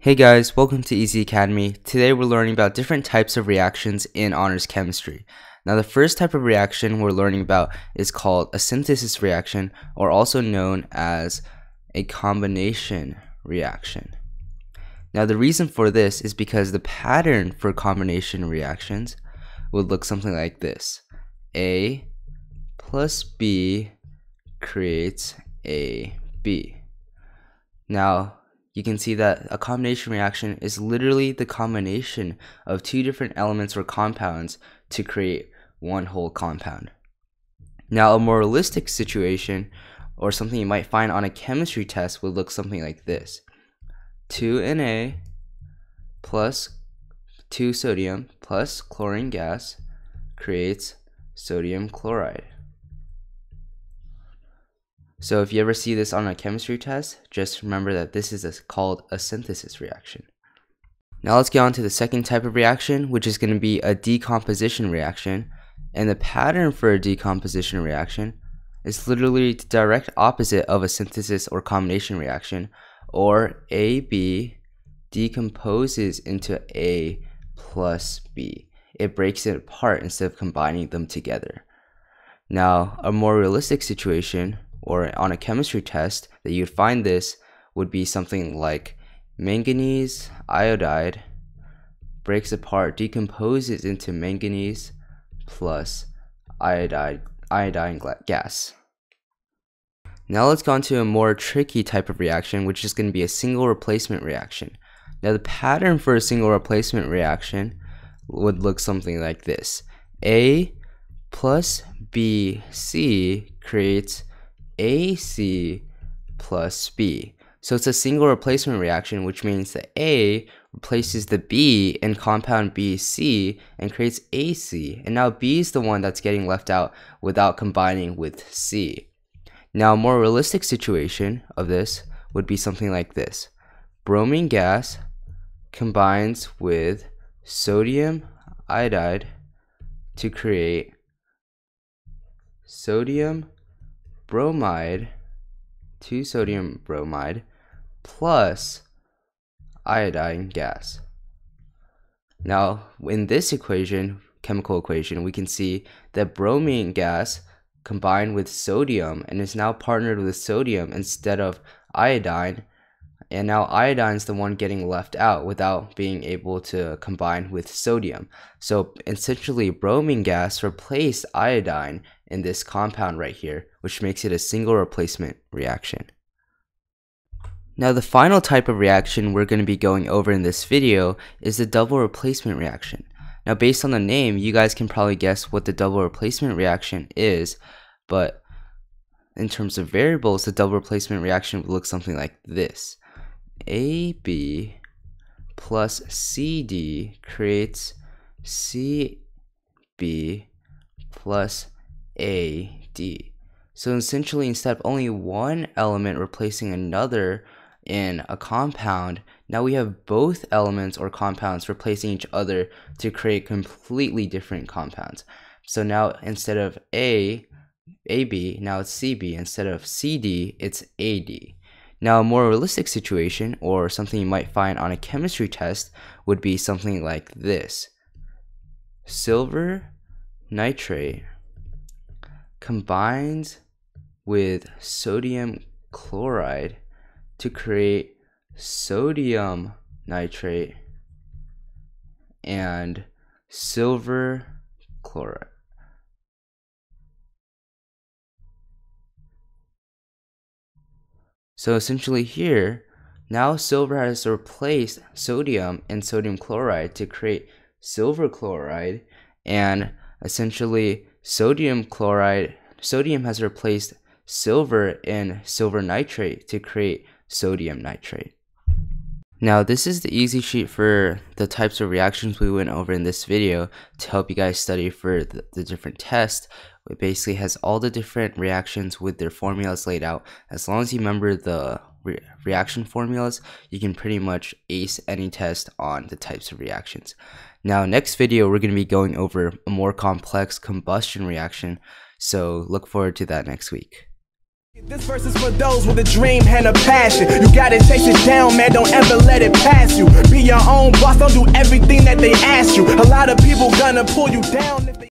Hey guys, welcome to Easy Academy. Today we're learning about different types of reactions in honors chemistry. Now the first type of reaction we're learning about is called a synthesis reaction, or also known as a combination reaction. Now the reason for this is because the pattern for combination reactions would look something like this. A plus B creates AB. Now you can see that a combination reaction is literally the combination of two different elements or compounds to create one whole compound. Now a more realistic situation, or something you might find on a chemistry test, would look something like this. 2Na plus 2 sodium plus chlorine gas creates sodium chloride. So if you ever see this on a chemistry test, just remember that this is called a synthesis reaction. Now let's get on to the second type of reaction, which is going to be a decomposition reaction. And the pattern for a decomposition reaction is literally the direct opposite of a synthesis or combination reaction, or AB decomposes into A plus B. It breaks it apart instead of combining them together. Now, a more realistic situation, or on a chemistry test that you'd find this, would be something like manganese iodide breaks apart, decomposes into manganese plus iodine gas. Now let's go on to a more tricky type of reaction, which is going to be a single replacement reaction. Now the pattern for a single replacement reaction would look something like this. A plus BC creates AC plus B. So it's a single replacement reaction, which means that A replaces the B in compound BC and creates AC. And now B is the one that's getting left out without combining with C. Now a more realistic situation of this would be something like this. Bromine gas combines with sodium iodide to create sodium bromide, 2 sodium bromide plus iodine gas. Now in this equation, chemical equation, we can see that bromine gas combined with sodium and is now partnered with sodium instead of iodine, and now iodine is the one getting left out without being able to combine with sodium. So essentially bromine gas replaced iodine in this compound right here, which makes it a single replacement reaction. Now the final type of reaction we're going to be going over in this video is the double replacement reaction. Now based on the name, you guys can probably guess what the double replacement reaction is, but in terms of variables, the double replacement reaction would look something like this. AB plus CD creates CB plus AD. So essentially, instead of only one element replacing another in a compound, now we have both elements or compounds replacing each other to create completely different compounds. So now instead of AB, now it's CB. Instead of CD, it's AD. Now a more realistic situation, or something you might find on a chemistry test, would be something like this. Silver nitrate combines with sodium chloride to create sodium nitrate and silver chloride. So essentially here, now silver has replaced sodium and sodium chloride to create silver chloride, and essentially sodium has replaced silver in silver nitrate to create sodium nitrate. Now this is the EZSheet for the types of reactions we went over in this video to help you guys study for the different tests. It basically has all the different reactions with their formulas laid out. As long as you remember the reaction formulas, you can pretty much ace any test on the types of reactions. Now next video we're going to be going over a more complex combustion reaction, so look forward to that next week. This verse is for those with a dream and a passion. You gotta chase it down, man, don't ever let it pass you. Be your own boss, don't do everything that they ask you. A lot of people gonna pull you down.